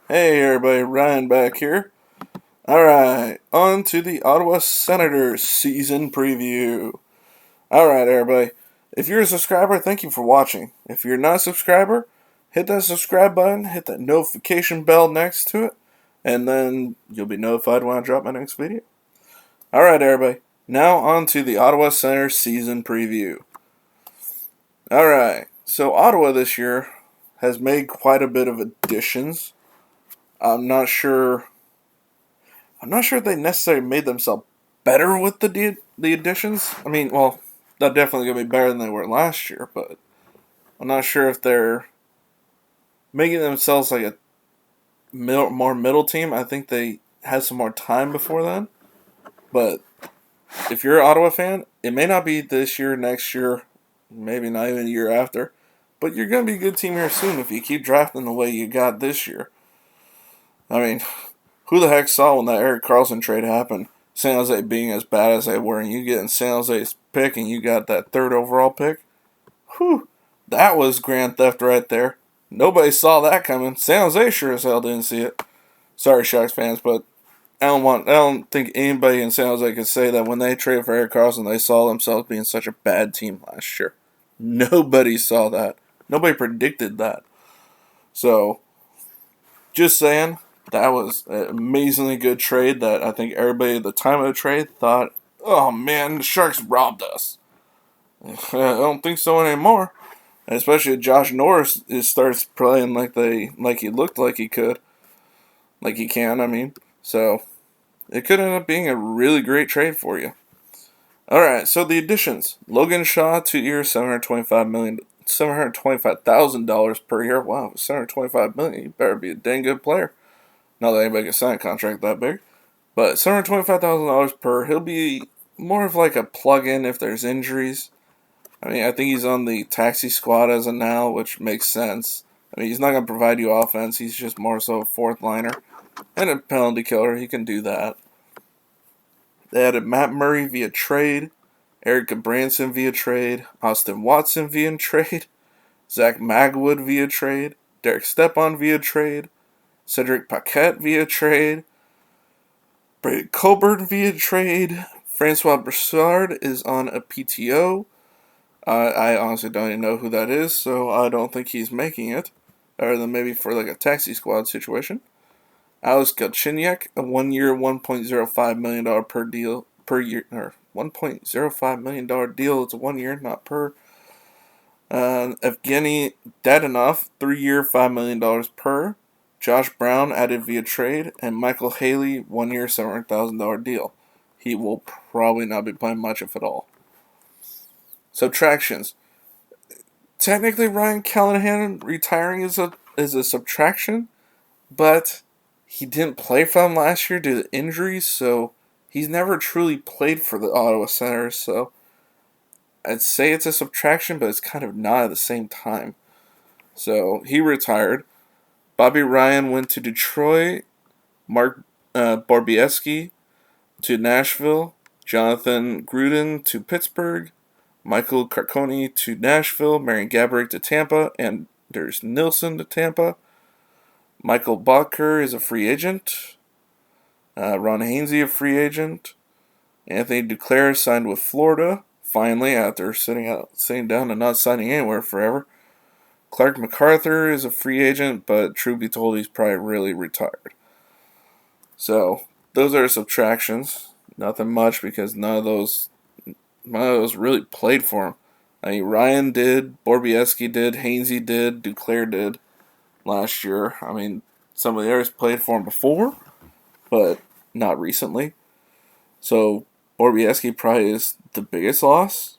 Hey everybody, Ryan back here. Alright, on to the Ottawa Senators season preview. Alright everybody, if you're a subscriber, thank you for watching. If you're not a subscriber, hit that subscribe button, hit that notification bell next to it, and then you'll be notified when I drop my next video. Alright everybody, now on to the Ottawa Senators season preview. Alright, so Ottawa this year has made quite a bit of additions. I'm not sure if they necessarily made themselves better with the additions. I mean, well, they're definitely gonna be better than they were last year, but I'm not sure if they're making themselves like a more middle team. I think they had some more time before then. But if you're an Ottawa fan, it may not be this year, next year, maybe not even a year after, but you're gonna be a good team here soon if you keep drafting the way you got this year. I mean, who the heck saw when that Erik Karlsson trade happened? San Jose being as bad as they were, and you get in San Jose's pick, and you got that third overall pick. Whew, that was grand theft right there. Nobody saw that coming. San Jose sure as hell didn't see it. Sorry, Sharks fans, but I don't think anybody in San Jose could say that when they traded for Erik Karlsson, they saw themselves being such a bad team last year. Nobody saw that. Nobody predicted that. So, just saying, that was an amazingly good trade that I think everybody at the time of the trade thought, oh man, the Sharks robbed us. I don't think so anymore. And especially if Josh Norris starts playing like he looked like he could. Like he can, I mean. So it could end up being a really great trade for you. Alright, so the additions. Logan Shaw, 2 years, $725,000 per year. Wow, $725 million. You better be a dang good player. Not that anybody can sign a contract that big. But $725,000 per. He'll be more of like a plug-in if there's injuries. I mean, I think he's on the taxi squad as of now, which makes sense. I mean, he's not going to provide you offense. He's just more so a fourth liner. And a penalty killer. He can do that. They added Matt Murray via trade. Eric Branson via trade. Austin Watson via trade. Zach Magwood via trade. Derek Stepan via trade. Cedric Paquette via trade. Brady Colbert via trade. Francois Broussard is on a PTO. I honestly don't even know who that is, so I don't think he's making it. Other than maybe for like a taxi squad situation. Alex Galchenyuk, a 1 year, $1.05 million per year, or $1.05 million deal. It's a 1 year, not per. Evgeny Dadonov, 3 year, $5 million per. Josh Brown added via trade, and Michael Haley, 1 year, $700,000 deal. He will probably not be playing much, if at all. Subtractions. Technically, Ryan Callahan retiring is a subtraction, but he didn't play for them last year due to injuries, so he's never truly played for the Ottawa Senators, so I'd say it's a subtraction, but it's kind of not at the same time. So he retired. Bobby Ryan went to Detroit. Mark Barbieski to Nashville. Jonathan Gruden to Pittsburgh. Michael Carconi to Nashville. Marian Gaborik to Tampa. Anders Nilsson to Tampa. Michael Bacher is a free agent. Ron Hainsey, a free agent. Anthony Duclair signed with Florida, finally, after sitting down and not signing anywhere forever. Clark MacArthur is a free agent, but truth be told, he's probably really retired. So, those are subtractions. Nothing much because none of those really played for him. I mean, Ryan did, Barbieski did, Hainsey did, Duclair did last year. I mean, some of the others played for him before, but not recently. So, Barbieski probably is the biggest loss.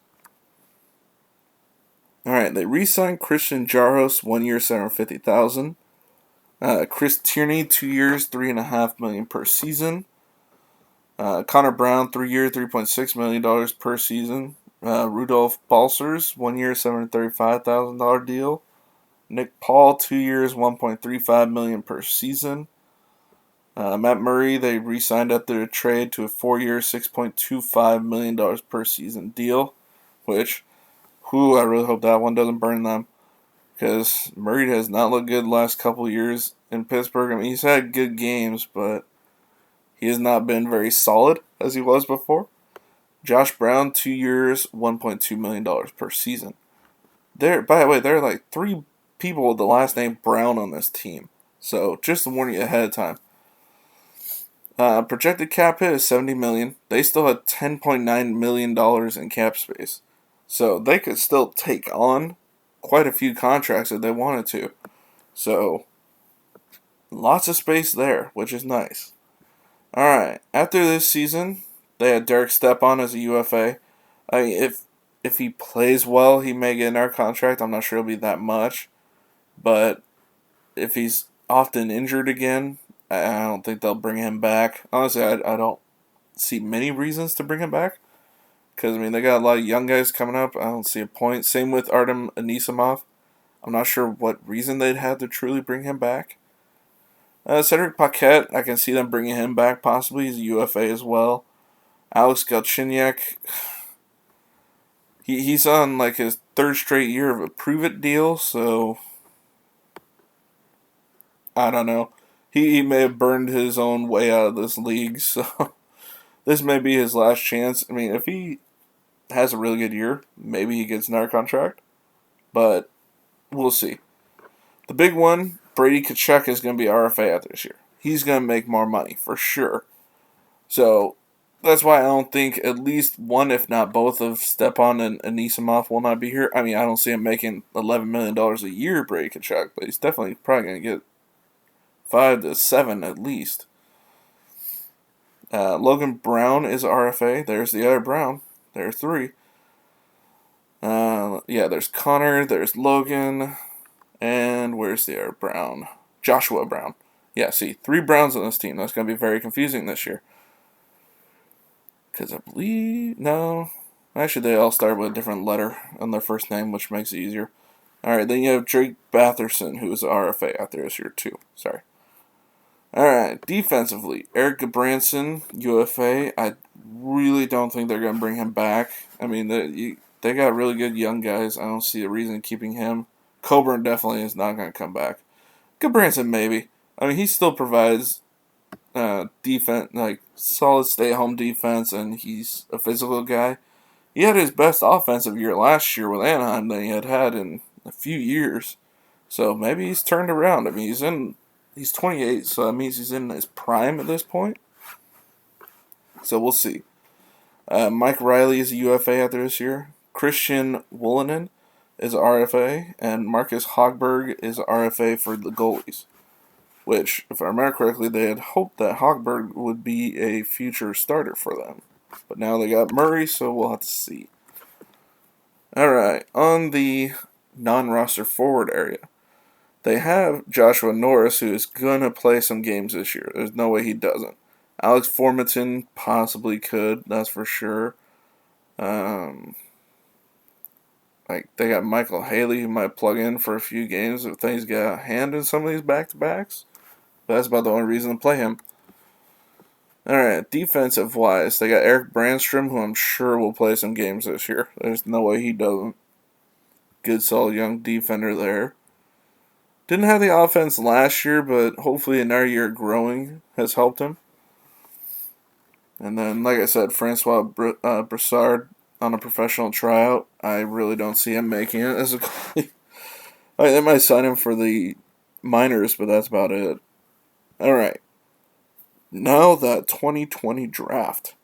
Alright, they re-signed Christian Jaros, 1 year, $750,000. Chris Tierney, 2 years, $3.5 million per season. Connor Brown, 3 years, $3.6 million per season. Rudolph Balsers, 1 year, $735,000 deal. Nick Paul, 2 years, $1.35 million per season. Matt Murray, they re-signed after the trade to a 4-year, $6.25 million per season deal, which, I really hope that one doesn't burn them, because Murray has not looked good the last couple years, in Pittsburgh. I mean, he's had good games, but he has not been very solid as he was before. Josh Brown, 2 years, $1.2 million per season. By the way, there are like 3 people with the last name Brown on this team. So just to warn you ahead of time. Projected cap hit is $70 million. They still had $10.9 million in cap space, so they could still take on quite a few contracts if they wanted to. So lots of space there, which is nice. All right. After this season, they had Derek Stepan as a UFA. I mean, if he plays well, he may get another contract. I'm not sure it'll be that much, but if he's often injured again, I don't think they'll bring him back. Honestly, I don't see many reasons to bring him back. Because, I mean, they got a lot of young guys coming up. I don't see a point. Same with Artem Anisimov. I'm not sure what reason they'd have to truly bring him back. Cedric Paquette, I can see them bringing him back possibly. He's a UFA as well. Alex Galchenyuk, he's on like his 3rd straight year of a prove-it deal, so I don't know. He may have burned his own way out of this league, so this may be his last chance. I mean, if he has a really good year, maybe he gets another contract, but we'll see. The big one, Brady Tkachuk is going to be RFA out this year. He's going to make more money, for sure. So, that's why I don't think at least one, if not both, of Stepan and Anisimov will not be here. I mean, I don't see him making $11 million a year, Brady Tkachuk, but he's definitely probably going to get 5 to 7 at least. Logan Brown is RFA. There's the other Brown. There are 3. There's Connor, there's Logan, and where's the other Brown? Joshua Brown. Yeah, see, 3 Browns on this team. That's going to be very confusing this year. Because I believe, no, actually they all start with a different letter on their first name, which makes it easier. Alright, then you have Drake Batherson, who is RFA out there this year too. Sorry. Alright, defensively, Eric Gabranson, UFA. I really don't think they're going to bring him back. I mean, they got really good young guys. I don't see a reason keeping him. Coburn definitely is not going to come back. Gabranson maybe. I mean, he still provides defense, like solid stay-at-home defense, and he's a physical guy. He had his best offensive year last year with Anaheim than he had in a few years. So maybe he's turned around. I mean, he's 28, so that means he's in his prime at this point. So we'll see. Mike Riley is a UFA out there this year. Christian Wolanin is RFA, and Marcus Hogberg is RFA for the goalies. Which, if I remember correctly, they had hoped that Hogberg would be a future starter for them. But now they got Murray, so we'll have to see. Alright, on the non-roster forward area, they have Joshua Norris, who is going to play some games this year. There's no way he doesn't. Alex Formenton possibly could, that's for sure. They got Michael Haley, who might plug in for a few games if things get out of hand in some of these back-to-backs. But that's about the only reason to play him. Alright, defensive-wise, they got Eric Brandstrom, who I'm sure will play some games this year. There's no way he doesn't. Good, solid young defender there. Didn't have the offense last year, but hopefully another year growing has helped him. And then, like I said, Francois Broussard on a professional tryout. I really don't see him making it as a goalie. They might sign him for the minors, but that's about it. Alright. Now that 2020 draft.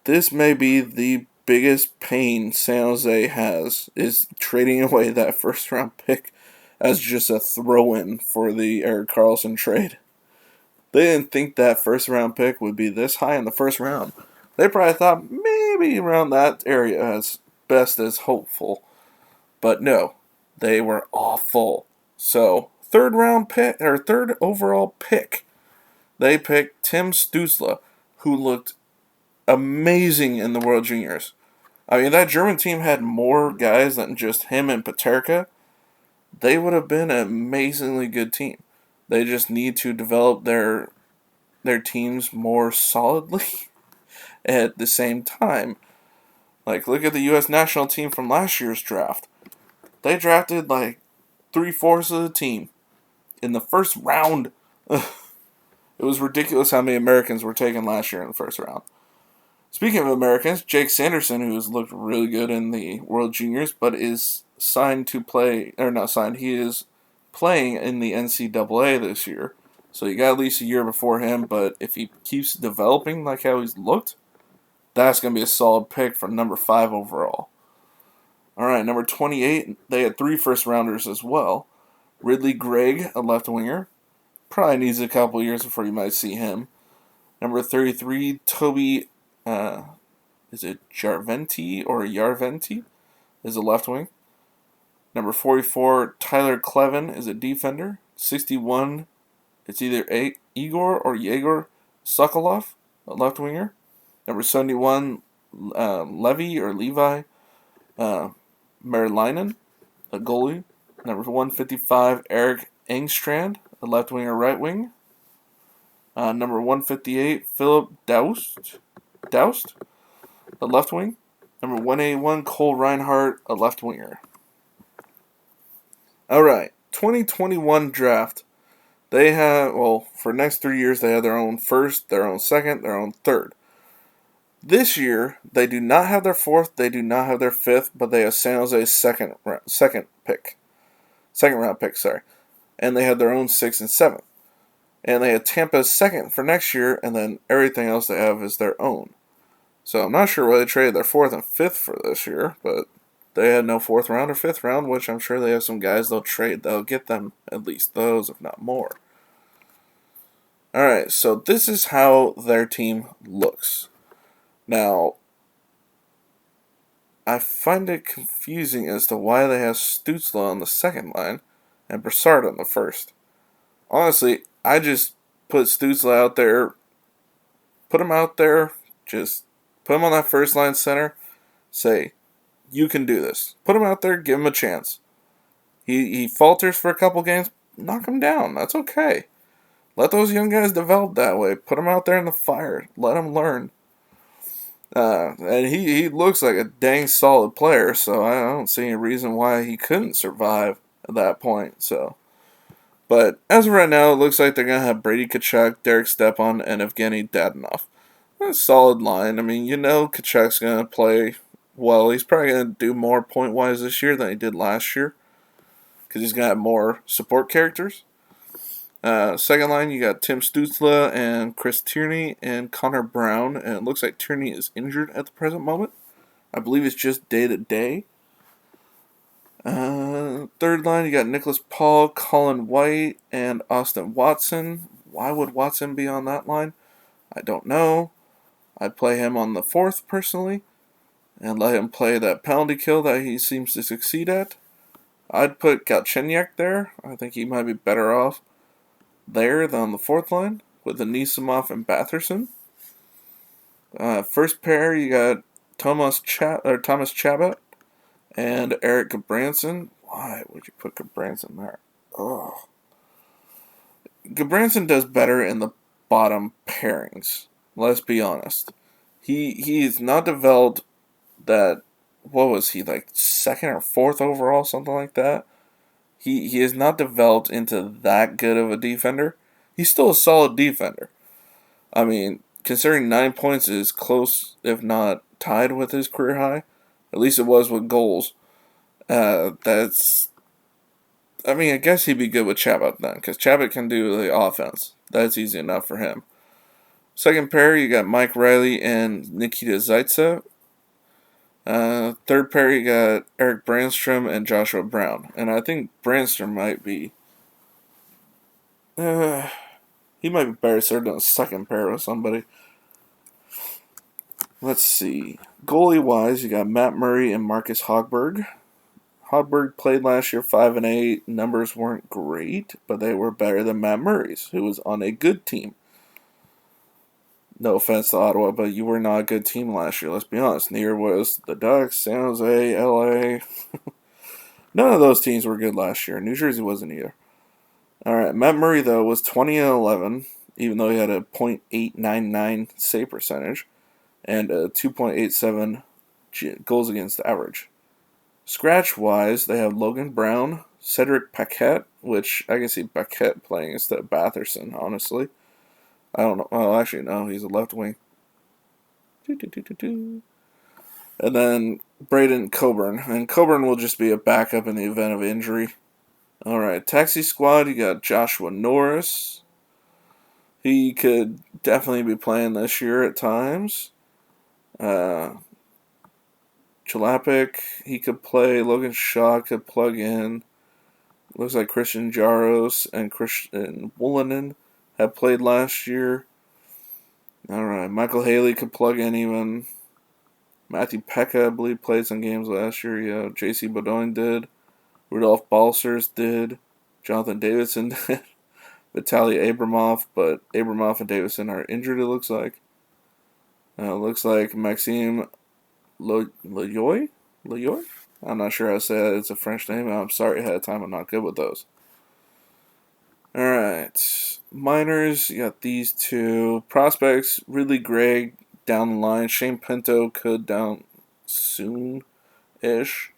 This may be the biggest pain San Jose has, is trading away that first round pick as just a throw-in for the Erik Karlsson trade. They didn't think that first round pick would be this high in the first round. They probably thought maybe around that area as best as hopeful. But no, they were awful. So, third overall pick, they picked Tim Stützle, who looked amazing in the World Juniors. I mean, that German team had more guys than just him and Paterka. They would have been an amazingly good team. They just need to develop their teams more solidly at the same time. Like, look at the U.S. national team from last year's draft. They drafted like 3/4 of the team. in the first round. It was ridiculous how many Americans were taken last year in the first round. Speaking of Americans, Jake Sanderson, who has looked really good in the World Juniors, but is signed to play, or not signed, he is playing in the NCAA this year. So you got at least a year before him, but if he keeps developing like how he's looked, that's going to be a solid pick for number 5 overall. All right, number 28, they had 3 first-rounders as well. Ridley Gregg, a left winger. Probably needs a couple years before you might see him. Number 33, Toby, is it Jarventi or Yarventi? Is a left wing. Number 44, Tyler Clevin is a defender. 61, it's either Igor or Yegor Sokolov, a left winger. Number 71, Levy or Levi Merlinen, a goalie. Number 155, Eric Engstrand, a left wing or right wing. Number 158, Philip Doust, a left wing. Number 181, Cole Reinhardt, a left winger. All right, 2021 draft. They have, well, for the next 3 years, they have their own first, their own second, their own third. This year, they do not have their fourth, they do not have their fifth, but they have San Jose's second round pick, and they have their own sixth and seventh. And they had Tampa's second for next year, and then everything else they have is their own. So I'm not sure why they traded their fourth and fifth for this year, but they had no fourth round or fifth round, which I'm sure they have some guys they'll trade that'll get them at least those, if not more. Alright, so this is how their team looks. Now, I find it confusing as to why they have Stützle on the second line and Brassard on the first. Honestly, I just put Stützle out there, just put him on that first line center, say, you can do this. Put him out there, give him a chance. He falters for a couple games, knock him down, that's okay. Let those young guys develop that way. Put him out there in the fire, let him learn. And he looks like a dang solid player, so I don't see any reason why he couldn't survive at that point. So, but as of right now, it looks like they're going to have Brady Tkachuk, Derek Stepan, and Evgeny Dadonov. That's a solid line. I mean, Tkachuk's going to play well. He's probably going to do more point-wise this year than he did last year because he's going to have more support characters. Second line, you got Tim Stützle and Chris Tierney and Connor Brown, and it looks like Tierney is injured at the present moment. I believe it's just day-to-day. Third line, you got Nicholas Paul, Colin White, and Austin Watson. Why would Watson be on that line? I don't know. I'd play him on the fourth, personally, and let him play that penalty kill that he seems to succeed at. I'd put Galchenyuk there. I think he might be better off there than on the fourth line with Anisimov and Batherson. First pair, you got Thomas Chabot and Eric Gudbranson. Why would you put Gudbranson there? Oh, Gudbranson does better in the bottom pairings. Let's be honest. He's not developed that. What was he, like second or fourth overall, something like that? He has not developed into that good of a defender. He's still a solid defender. I mean, considering 9 points is close, if not tied with his career high. At least it was with goals. I guess he'd be good with Chabot then, because Chabot can do the offense. That's easy enough for him. Second pair, you got Mike Riley and Nikita Zaitsev. Third pair, you got Eric Brandstrom and Joshua Brown. And I think Brandstrom might be... he might be better served on a second pair with somebody. Let's see. Goalie-wise, you got Matt Murray and Marcus Hogberg. Hogberg played last year 5-8. Numbers weren't great, but they were better than Matt Murray's, who was on a good team. No offense to Ottawa, but you were not a good team last year, let's be honest. Neither was the Ducks, San Jose, LA. None of those teams were good last year. New Jersey wasn't either. Alright, Matt Murray, though, was 20-11, even though he had a .899 save percentage and a 2.87 goals against average. Scratch-wise, they have Logan Brown, Cedric Paquette, which I can see Paquette playing instead of Batherson, honestly. I don't know. Well, actually, no, he's a left wing. And then Braden Coburn. And Coburn will just be a backup in the event of injury. All right, taxi squad, you got Joshua Norris. He could definitely be playing this year at times. Chalapic, he could play. Logan Shaw could plug in. Looks like Christian Jaros and Christian Woolinen have played last year. All right, Michael Haley could plug in even. Matthew Pekka, I believe, played some games last year. Yeah, J.C. Baudouin did. Rudolph Balsers did. Jonathan Davidson did. Vitaly Abramov, but Abramov and Davidson are injured, it looks like. Looks like Maxime Loyoy? I'm not sure how to say that. It's a French name. I'm sorry ahead of time. I'm not good with those. Alright. Minors, you got these two. Prospects, Ridley Gregg down the line. Shane Pinto could down soon-ish.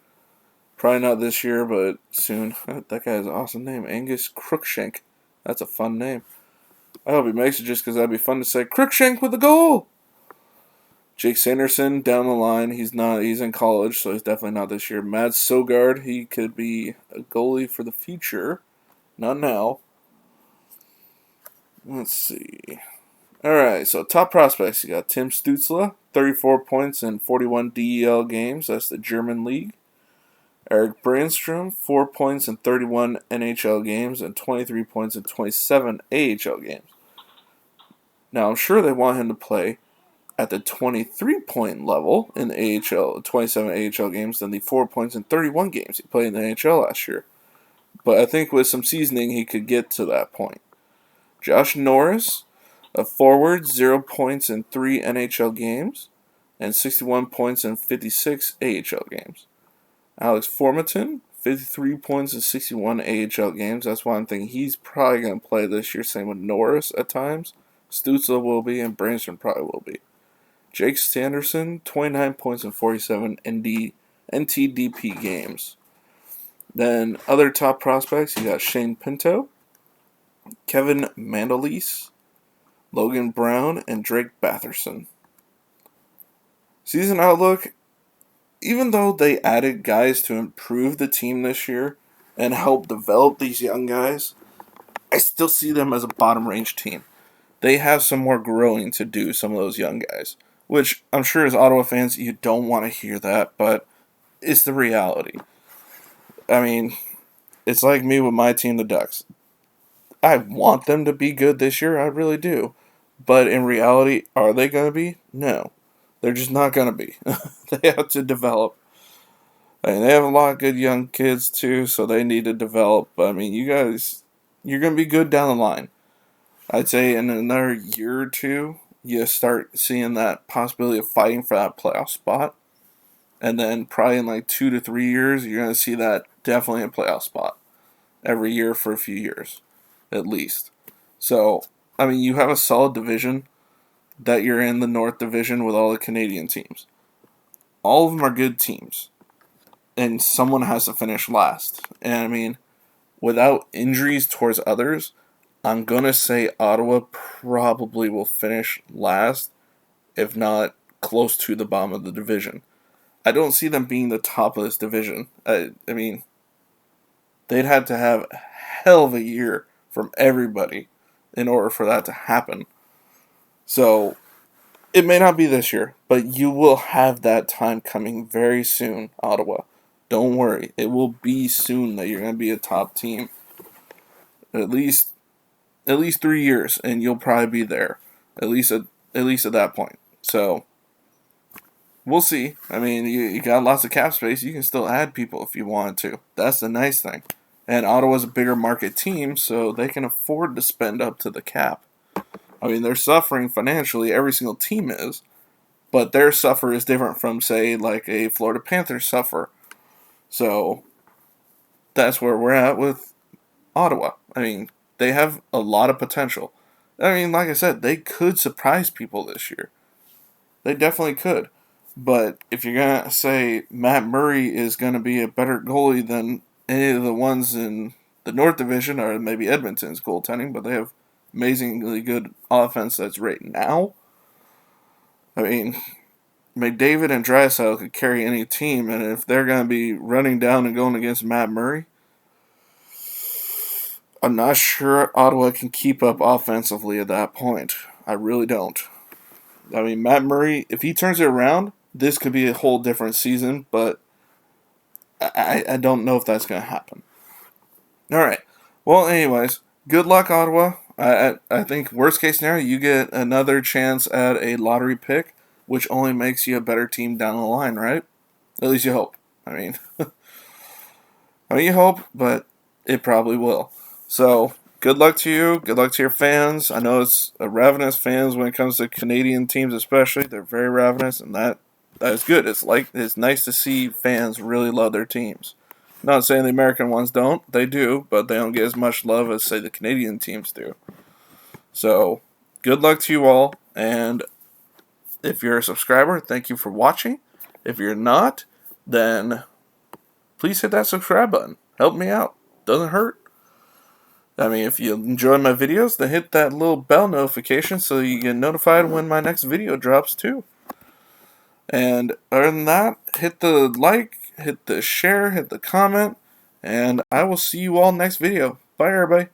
Probably not this year, but soon. That guy has an awesome name. Angus Crookshank. That's a fun name. I hope he makes it just because that'd be fun to say, Crookshank with a goal! Jake Sanderson down the line. He's in college, so he's definitely not this year. Mads Sogard, he could be a goalie for the future. Not now. Let's see. Alright, so top prospects. You got Tim Stützle, 34 points in 41 DEL games. That's the German league. Eric Brandstrom, 4 points in 31 NHL games and 23 points in 27 AHL games. Now, I'm sure they want him to play at the 23-point level in the AHL, 27 AHL games, than the 4 points in 31 games he played in the NHL last year. But I think with some seasoning, he could get to that point. Josh Norris, a forward, 0 points in 3 NHL games and 61 points in 56 AHL games. Alex Formaton, 53 points in 61 AHL games. That's why I'm thinking he's probably going to play this year. Same with Norris at times. Stützle will be, and Brandstrom probably will be. Jake Sanderson, 29 points in 47 NTDP games. Then other top prospects, you got Shane Pinto, Kevin Mandolese, Logan Brown, and Drake Batherson. Season outlook, even though they added guys to improve the team this year and help develop these young guys, I still see them as a bottom range team. They have some more growing to do, some of those young guys. Which I'm sure as Ottawa fans, you don't want to hear that, but it's the reality. I mean, it's like me with my team, the Ducks. I want them to be good this year, I really do. But in reality, are they going to be? No. They're just not going to be. They have to develop. I mean, they have a lot of good young kids, too, so they need to develop. But, I mean, you guys, you're going to be good down the line. I'd say in another year or two, you start seeing that possibility of fighting for that playoff spot. And then probably in like 2 to 3 years, you're going to see that definitely a playoff spot. Every year for a few years, at least. So, I mean, you have a solid division that you're in the North Division with all the Canadian teams. All of them are good teams. And someone has to finish last. And I mean, without injuries towards others, I'm going to say Ottawa probably will finish last, if not close to the bottom of the division. I don't see them being the top of this division. I mean, they'd have to have a hell of a year from everybody in order for that to happen. So, it may not be this year, but you will have that time coming very soon, Ottawa. Don't worry. It will be soon that you're going to be a top team. At least 3 years, and you'll probably be there. At least at that point. So, we'll see. I mean, you got lots of cap space. You can still add people if you want to. That's the nice thing. And Ottawa's a bigger market team, so they can afford to spend up to the cap. I mean, they're suffering financially. Every single team is. But their suffer is different from, say, like a Florida Panthers suffer. So, that's where we're at with Ottawa. I mean, they have a lot of potential. I mean, like I said, they could surprise people this year. They definitely could. But if you're going to say Matt Murray is going to be a better goalie than any of the ones in the North Division, or maybe Edmonton's goaltending, but they have amazingly good offense that's right now. I mean, McDavid and Draisaitl could carry any team, and if they're going to be running down and going against Matt Murray, I'm not sure Ottawa can keep up offensively at that point. I really don't. I mean, Matt Murray, if he turns it around, this could be a whole different season, but I don't know if that's going to happen. All right. Well, anyways, good luck, Ottawa. I think worst case scenario, you get another chance at a lottery pick, which only makes you a better team down the line, right? At least you hope. I mean, you hope, but it probably will. So, good luck to you. Good luck to your fans. I know it's ravenous fans when it comes to Canadian teams, especially. They're very ravenous, and that is good. It's nice to see fans really love their teams. Not saying the American ones don't. They do, but they don't get as much love as, say, the Canadian teams do. So, good luck to you all. And if you're a subscriber, thank you for watching. If you're not, then please hit that subscribe button. Help me out. Doesn't hurt. I mean, if you enjoy my videos, then hit that little bell notification so you get notified when my next video drops too. And other than that, hit the like, hit the share, hit the comment, and I will see you all next video. Bye, everybody.